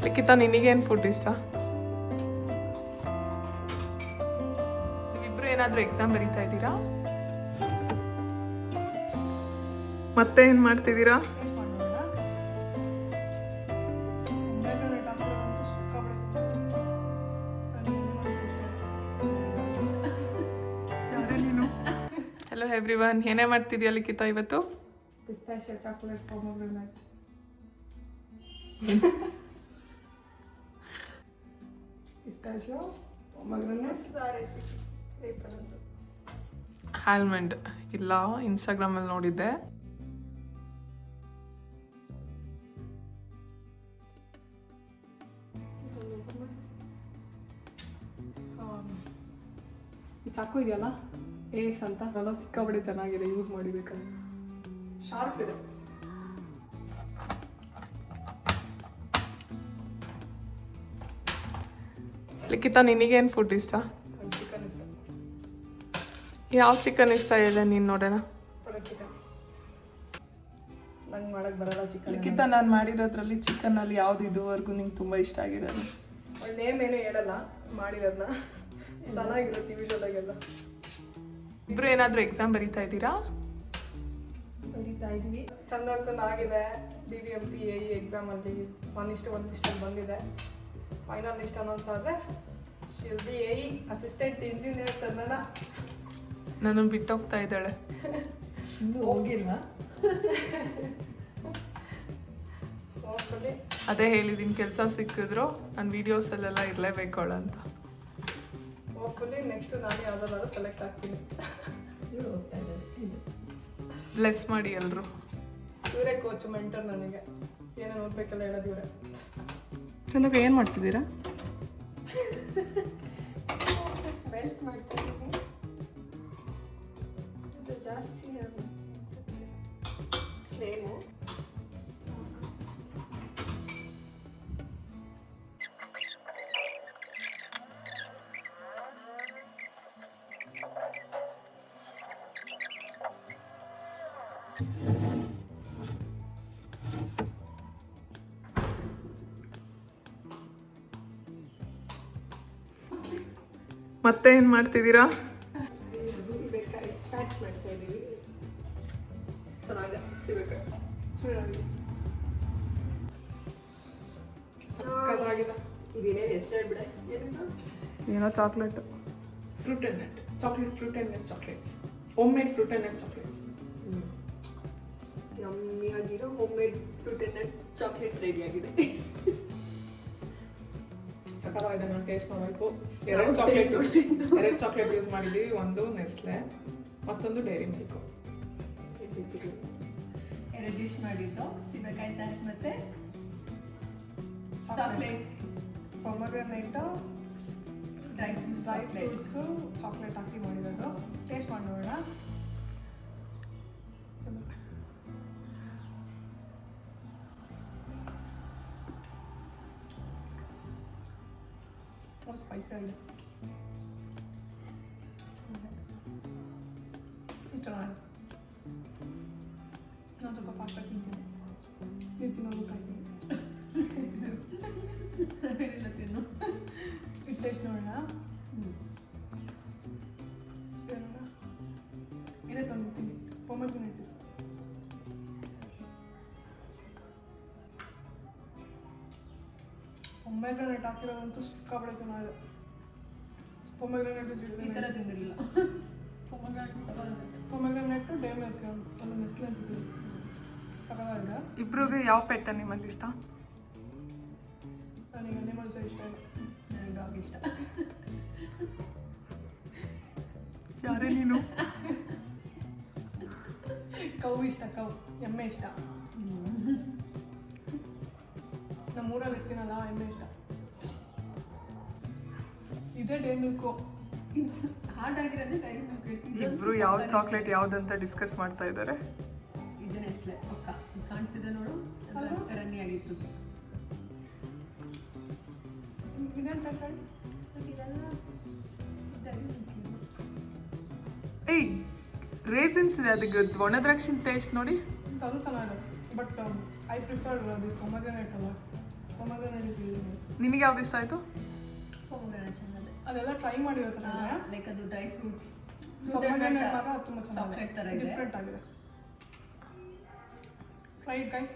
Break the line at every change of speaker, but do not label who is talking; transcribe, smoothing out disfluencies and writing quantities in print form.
ಲಿಖಿತ ನಿನಗೇನು ಫುಡ್ ಇಷ್ಟ? ಇಬ್ರು ಏನಾದರೂ ಎಕ್ಸಾಮ್ ಬರೀತಾ ಇದ್ದೀರಾ? ಮತ್ತೆ ಏನು ಮಾಡ್ತಿದ್ದೀರಾ? ಹಲೋ ಎವ್ರಿವನ್, ಏನೇ ಮಾಡ್ತಿದ್ಯಾ ಲಿಖಿತ ಇವತ್ತು?
ಪಿಸ್ತಾಶಿಯೋ ಚಾಕ್ಲೇಟ್ ಪೊಮೊಗ್ರೆನೇಟ್. ಪಿಸ್ತಾಶಿಯೋ ಪೊಮೊಗ್ರೆನೇಟ್
ಆಲ್ಮಂಡ್ ಇಲ್ಲ, ಇನ್ಸ್ಟಾಗ್ರಾಮಲ್ಲಿ ನೋಡಿದ್ದೆ.
ಚಾಕು ಇದೆಯಲ್ಲ ಏಸ್ ಅಂತ, ಅದೆಲ್ಲ ಸಿಕ್ಕಾಪಟ್ಟೆ ಚೆನ್ನಾಗಿದೆ, ಯೂಸ್ ಮಾಡಿಬೇಕಾದ್ರೆ ಶಾರ್ಪ್ ಇದೆ.
ಲಿಖಿತ ನಿನಗೇನು ಫುಡ್ ಇಷ್ಟ?
ಚಿಕನ್ ಇಷ್ಟ.
ಯಾವ ಚಿಕನ್ ಇಷ್ಟ ಹೇಳ ನೀನು ನೋಡೋಣ.
ಚಿಕನ್ ನಂಗೆ ಮಾಡಕ್ಕೆ ಬರಲ್ಲ ಚಿಕನ್.
ಲಿಖಿತ ನಾನು ಮಾಡಿರೋದ್ರಲ್ಲಿ ಚಿಕನಲ್ಲಿ ಯಾವ್ದು ಇದುವರೆಗೂ ನಿಂಗೆ ತುಂಬ ಇಷ್ಟ ಆಗಿರೋದು?
ನೇಮ್ ಏನು ಹೇಳಲ್ಲ, ಮಾಡಿರೋದನ್ನ ಚೆನ್ನಾಗಿರುತ್ತೆ ಯೂಶಲಾಗೆಲ್ಲ.
ಇಬ್ರು ಏನಾದರೂ ಎಕ್ಸಾಮ್ ಬರೀತಾ ಇದ್ದೀರಾ?
ಬರೀತಾ ಇದ್ವಿ, ಚಂದ ಆಗಿದೆ. BBMP AE ಎಕ್ಸಾಮಲ್ಲಿ 1:1 ಬಂದಿದೆ. ಫೈನಲ್ ಲಿಸ್ಟ್ ಅನೌನ್ಸ್ ಆದರೆ ಶಿಲ್ ಬಿ AE ಅಸಿಸ್ಟೆಂಟ್ ಇಂಜಿನಿಯರ್ ಚಂದನ.
ನನ್ನನ್ನು ಬಿಟ್ಟೋಗ್ತಾ ಇದ್ದಾಳೆ.
ಹೋಗಿಲ್ವಾ?
ಅದೇ ಹೇಳಿದ್ದೀನಿ, ಕೆಲಸ ಸಿಕ್ಕಿದ್ರು ನನ್ನ ವೀಡಿಯೋಸಲ್ಲೆಲ್ಲ ಇರಲೇಬೇಕು ಅವಳು ಅಂತ.
ಹೋಪ್ಫುಲಿ ನೆಕ್ಸ್ಟ್ ನಾನು ಯಾವುದಾದ್ರು ಸೆಲೆಕ್ಟ್ ಆಗ್ತೀನಿ. ಇವ್ರು ಹೋಗ್ತಾ ಇದ್ದಾರೆ,
ಬ್ಲೆಸ್ ಮಾಡಿ ಎಲ್ಲರೂ.
ಇವರೇ ಕೋಚ್ ಮೆಂಟರ್ ನನಗೆ, ಏನೇನು ಓದಬೇಕೆಲ್ಲ ಹೇಳೋದು ಇವರೇ.
ಚೆನ್ನಾಗಿ ಏನು ಮಾಡ್ತಿದ್ದೀರಾ?
ವೆಲ್ಟ್ ಮಾಡ್ತಾ ಇದ್ದೀನಿ. ಇದು ಜಾಸ್ತಿ ಫ್ಲೇಮು.
ಮತ್ತೆ ಏನು ಮಾಡ್ತಿದ್ದೀರಾ?
ಬೇಕಾಗಿ ಚಾಟ್ ಮಾಡ್ತಾ ಇದ್ದೀವಿ. ಚೆನ್ನಾಗಿದೆ, ಸಿಗಬೇಕಾಗಿ ಸಕ್ಕತ್ತಾಗಿದೆ. ಇದೇನೇನು ಹೆಸರು ಹೇಳ್ಬಿಡೆ.
ಏನೋ chocolate,
fruit and nut chocolate, fruit and nut chocolates, homemade fruit and nut chocolates. ನಮ್ಮಿಯಾಗಿರೋ homemade fruit and nut chocolates ರೆಡಿಯಾಗಿದೆ. ಸಕ್ಕತ್ತಾಗಿದೆ, ನಾನು ಟೇಸ್ಟ್ ಮಾಡಬೇಕು. ಎರಡು ಚಾಕ್ಲೇಟ್ ಯೂಸ್ ಮಾಡಿದ್ದೀವಿ. ಒಂದು ನೆಸ್ಲೆ, ಮತ್ತೊಂದು ಡೈರಿ ಮಿಲ್ಕ್.
ಎರಡು ಡಿಶ್ ಮಾಡಿದ್ದು ಸೀಬೆಕಾಯಿ ಚಾಟ್ ಮತ್ತೆ ಚಾಕ್ಲೇಟ್,
ಪೊಮೊಗ್ರೆನೇಟು,
ಡ್ರೈ ಫ್ರೂಟ್ಸು
ಚಾಕ್ಲೇಟ್ ಹಾಕಿ ಮಾಡಿರೋದು. ಟೇಸ್ಟ್ ಮಾಡಿ ನೋಡೋಣ. ಸ್ಪೈಸಿ ಆಗಿದೆ, ಚೆನ್ನಾಗಿದೆ. ನಾನು ಸ್ವಲ್ಪ ಪಾಕ ತಿಂತೀನಿ, ನೀವು ತಿನ್ನೋದು ಕಾಯ್ತೀನಿ.
ಇಲ್ಲ ತಿನ್ನು.
ಇದು ಟೇಸ್ಟ್ ನೋಡೋಣ. ಇದೇ ತಂದಿದ್ದೀನಿ, ಪೊಮೊಗ್ರೆನೇಟ್. ಪೊಮೊಗ್ರೆನೇಟ್ ಹಾಕಿರೋದಂತೂ ಸಿಕ್ಕಾಪಟ್ಟೆ ಚೆನ್ನಾಗಿದೆ. ಪೊಮೊಗ್ರೆನೇಟ್
ಈ ಥರ ತಿಂದಿರಲಿಲ್ಲ.
ಪೊಮೊಗ್ರೆನೇಟು ಡೈರಿ ಮಿಲ್ಕ್ ಒಂದು ನೆಸ್ಲೆ ಅನ್ಸುತ್ತೆ, ಸಕ್ಕತ್ತಾಗಿದೆ.
ಇಬ್ರಿಗೆ ಯಾವ ಪೆಟ್ಟ ನಿಮ್ಮಲ್ಲಿ ಇಷ್ಟ?
ನನಗೆ ಅನಿಮಲ್ಸ್ ಇಷ್ಟ ಇಲ್ಲ,
ನನಗೆ ಡಾಗ್ ಇಷ್ಟ.
ಯಾರೇ ನೀನು?
ಕೌ ಇಷ್ಟ, ಕೌ ಎಮ್ಮೆ ಇಷ್ಟ. ನಮ್ಮೂರಲ್ಲಿ ಇರ್ತೀನಲ್ಲ, ಎಮ್ಮೆ ಇಷ್ಟ. ಇದೇ ಡೈರಿ ಮಿಲ್ಕು.
ಹಾರ್ಡ್ ಆಗಿರೋದೇ ಡೈರಿ ಮಿಲ್ಕ್.
ಇಬ್ರು ಯಾವ ಚಾಕ್ಲೇಟ್ ಯಾವ್ದಂತ ಡಿಸ್ಕಸ್ ಮಾಡ್ತಾ ಇದ್ದಾರೆ.
ಇದು ನೆಸ್ಲೆ ಪಕ್ಕ ಕಾಣಿಸ್ತಿದೆ ನೋಡು, ರನ್ನಿ ಆಗಿತ್ತು.
ಇದೇನು ಚಾಕ್ಲೇಟ್?
ಇದೆಲ್ಲ ಡೈರಿ ಮಿಲ್ಕ್.
ಏಯ್, ರೇಸಿನ್ಸ್ ಇದೆ, ಅದಕ್ಕೆ ಒಣ ದ್ರಾಕ್ಷಿ ಟೇಸ್ಟ್ ನೋಡಿ.
ಅದು ಚೆನ್ನಾಗಿರುತ್ತೆ, but I prefer this pomegranate ಅಲ್ಲ. ಪೊಮೊಗ್ರೆನೇಟ್
ನಿಮಗೆ ಯಾವ್ದು ಇಷ್ಟ ಆಯಿತು?
ಪೊಮೊಗ್ರಾನೇಟ್ ಚೆನ್ನಾಗಿದೆ.
ಅದೆಲ್ಲ ಟ್ರೈ ಮಾಡಿರೋ ಥರ ಇದೆ.
ಲೈಕ್ ಅದು ಡ್ರೈ ಫ್ರೂಟ್ಸ್
Pomegranate ಮಾತ್ರ ತುಂಬ ಚೆನ್ನಾಗಿದೆ.
ಚಾಕ್ಲೇಟ್ ಥರ ಇದೆ.
ಡಿಫ್ರೆಂಟ್ ಆಗಿದೆ. Try it guys.